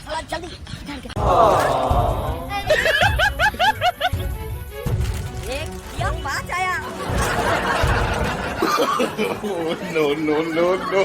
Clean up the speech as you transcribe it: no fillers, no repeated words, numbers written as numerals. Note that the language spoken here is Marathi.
चला जल्दी एक या 5 आया no, no, no, no.